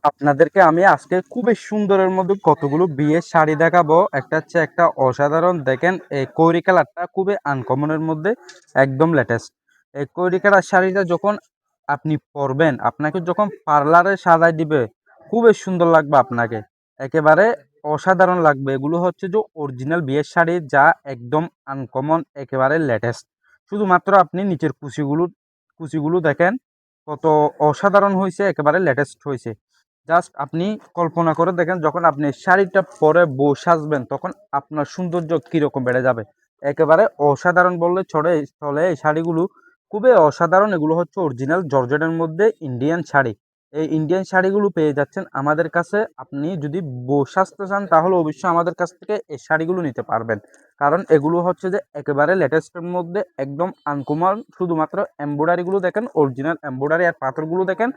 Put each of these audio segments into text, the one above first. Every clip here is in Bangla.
আপনাদেরকে আমি আজকে খুবই সুন্দরের মধ্যে কতগুলো বিয়ের শাড়ি দেখাবো। একটা হচ্ছে একটা অসাধারণ, দেখেন এই কৌরি কালারটা খুবই আনকমনের মধ্যে, একদম লেটেস্ট। এই কৌরি কালার শাড়িটা যখন আপনি পরবেন, আপনাকে যখন পার্লারে সাজায় দিবে, খুবই সুন্দর লাগবে আপনাকে, একেবারে অসাধারণ লাগবে। এগুলো হচ্ছে যে অরিজিনাল বিয়ের শাড়ি, যা একদম আনকমন, একেবারে লেটেস্ট। শুধুমাত্র আপনি নিচের কুচিগুলো দেখেন কত অসাধারণ হয়েছে, একেবারে লেটেস্ট হয়েছে। জাস্ট আপনি কল্পনা করে দেখেন, যখন আপনি শাড়িটা পরে বউ সাজবেন তখন আপনার সৌন্দর্য কিরকম বেড়ে যাবে। একেবারে অসাধারণ বললে চলে। এই শাড়িগুলো খুবই অসাধারণ। এগুলো হচ্ছে অরিজিনাল জর্জেটের মধ্যে ইন্ডিয়ান শাড়ি। এই ইন্ডিয়ান শাড়িগুলো পেয়ে যাচ্ছেন আমাদের কাছে। আপনি যদি বউ সাজতে চান তাহলে অবশ্যই আমাদের কাছ থেকে এই শাড়িগুলো নিতে পারবেন, কারণ এগুলো হচ্ছে যে একেবারে লেটেস্টের মধ্যে, একদম আনকমন। শুধুমাত্র এমব্রয়ডারিগুলো দেখেন, অরিজিনাল এমব্রয়ডারি আর পাথরগুলো দেখেন,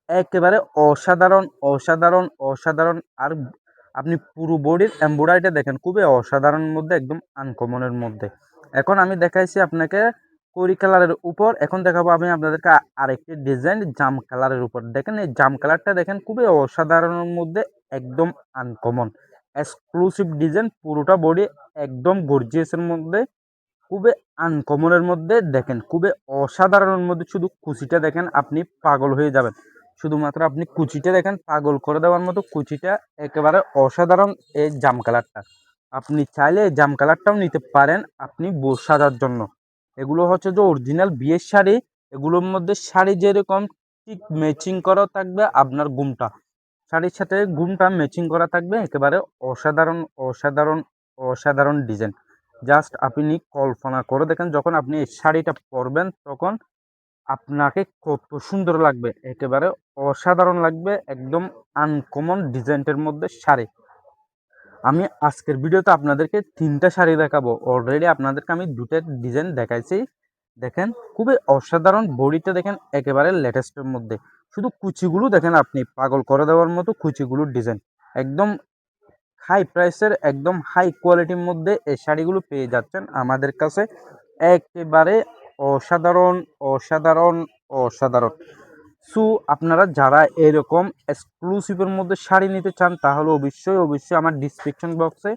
একেবারে অসাধারণ অসাধারণ অসাধারণ। আর আপনি পুরো বডির এমব্রয়ডারিটা দেখেন, খুবই অসাধারণের মধ্যে, একদম আনকমনের মধ্যে। এখন আমি দেখাইছি আপনাকে করি কালারের উপর, এখন দেখাবো আমি আপনাদেরকে আরেকটি ডিজাইন জাম কালারের উপর। দেখেন এই জাম কালারটা দেখেন, খুবই অসাধারণের মধ্যে, একদম আনকমন এক্সক্লুসিভ ডিজাইন। পুরোটা বডি একদম গর্জিয়াসের মধ্যে, খুবই আনকমনের মধ্যে। দেখেন খুবই অসাধারণের মধ্যে, শুধু কুচিটা দেখেন আপনি পাগল হয়ে যাবেন। শুধুমাত্র আপনি কুচিটা দেখেন, পাগল করে দেওয়ার মতো কুচিটা, একেবারে অসাধারণ। এই জাম কালারটা আপনি চাইলে এই জাম কালারটাও নিতে পারেন আপনি বউ সাজার জন্য। এগুলো হচ্ছে যে অরিজিনাল বিয়ের শাড়ি। এগুলোর মধ্যে শাড়ি যেরকম ঠিক ম্যাচিং করা থাকবে, আপনার ঘুমটা শাড়ির সাথে ঘুমটা ম্যাচিং করা থাকবে, একেবারে অসাধারণ অসাধারণ অসাধারণ ডিজাইন। জাস্ট আপনি কল্পনা করে দেখেন, যখন আপনি এই শাড়িটা পরবেন তখন আপনাকে কত সুন্দর লাগবে, একেবারে অসাধারণ লাগবে, একদম আনকমন ডিজাইনের মধ্যে শাড়ি। আমি আজকের ভিডিওতে আপনাদেরকে তিনটা শাড়ি দেখাবো। অলরেডি আপনাদেরকে আমি দুটো ডিজাইন দেখাইছি। দেখেন খুবই অসাধারণ, বডিতে দেখেন একেবারে লেটেস্টের মধ্যে। শুধু কুচিগুলো দেখেন, আপনি পাগল করে দেওয়ার মতো কুচিগুলোর ডিজাইন, একদম হাই প্রাইসের, একদম হাই কোয়ালিটির মধ্যে এই শাড়িগুলো পেয়ে যাচ্ছেন আমাদের কাছে। একেবারে অসাধারণ অসাধারণ অসাধারণ। সো আপনারা যারা এরকম এক্সক্লুসিভের মধ্যে শাড়ি নিতে চান, তাহলে অবশ্যই অবশ্যই আমার ডিসক্রিপশন বক্সে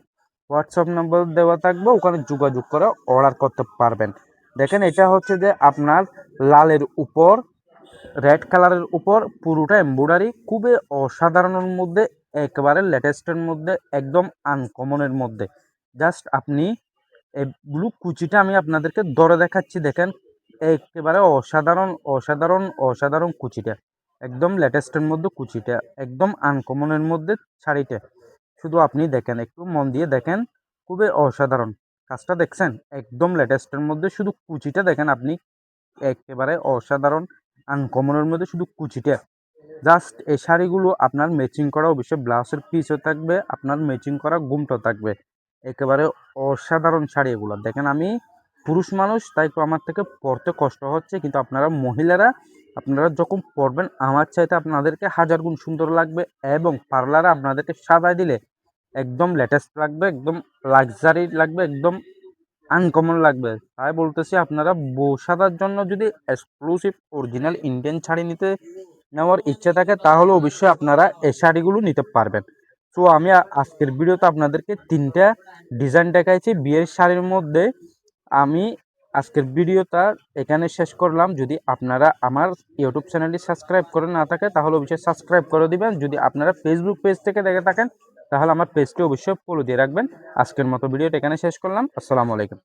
হোয়াটসঅ্যাপ নাম্বার দেওয়া থাকবে, ওখানে যোগাযোগ করে অর্ডার করতে পারবেন। দেখেন এটা হচ্ছে যে আপনার লালের উপর রেড কালারের উপর পুরোটা এমব্রয়ডারি, খুবই অসাধারণের মধ্যে, একেবারে লেটেস্টের মধ্যে, একদম আনকমনের মধ্যে। জাস্ট আপনি এগুলো কুচিটা আমি আপনাদেরকে ধরে দেখাচ্ছি, দেখেন একেবারে অসাধারণ অসাধারণ অসাধারণ কুচিটা, একদম লেটেস্টের মধ্যে কুচিটা, একদম আনকমনের মধ্যে শাড়িটা। শুধু আপনি দেখেন, একটু মন দিয়ে দেখেন, খুবই অসাধারণ। কাজটা দেখছেন, একদম লেটেস্টের মধ্যে, শুধু কুচিটা দেখেন আপনি, একেবারে অসাধারণ আনকমনের মধ্যে, শুধু কুচিটা। জাস্ট এই শাড়িগুলো আপনার ম্যাচিং করা, অবশ্যই ব্লাউজের পিসও থাকবে, আপনার ম্যাচিং করা ঘুমটাও থাকবে। একেবারে অসাধারণ শাড়ি এগুলো। দেখেন আমি পুরুষ মানুষ, তাই তো আমার থেকে পরতে কষ্ট হচ্ছে, কিন্তু আপনারা মহিলারা, আপনারা যখন পরবেন আমার চাইতে আপনাদেরকে হাজার গুণ সুন্দর লাগবে, এবং পার্লারে আপনাদেরকে সাজায় দিলে একদম লেটেস্ট লাগবে, একদম লাক্সারি লাগবে, একদম আনকমন লাগবে। তাই বলতেছি, আপনারা বউ সাজার জন্য যদি এক্সক্লুসিভ অরিজিনাল ইন্ডিয়ান শাড়ি নেওয়ার ইচ্ছা থাকে, তাহলে অবশ্যই আপনারা এই শাড়িগুলো নিতে পারবেন। তো আমি আজকের ভিডিওতে আপনাদেরকে তিনটা ডিজাইন দেখাইছি বিয়ের শাড়ির মধ্যে। আমি আজকের ভিডিওটা এখানে শেষ করলাম। যদি আপনারা আমার ইউটিউব চ্যানেলটি সাবস্ক্রাইব করে না থাকে, তাহলে অবশ্যই সাবস্ক্রাইব করে দিবেন। যদি আপনারা ফেসবুক পেজ থেকে দেখে থাকেন, তাহলে আমার পেজটি অবশ্যই ফলো দিয়ে রাখবেন। আজকের মতো ভিডিওটা এখানে শেষ করলাম। আসসালামু আলাইকুম।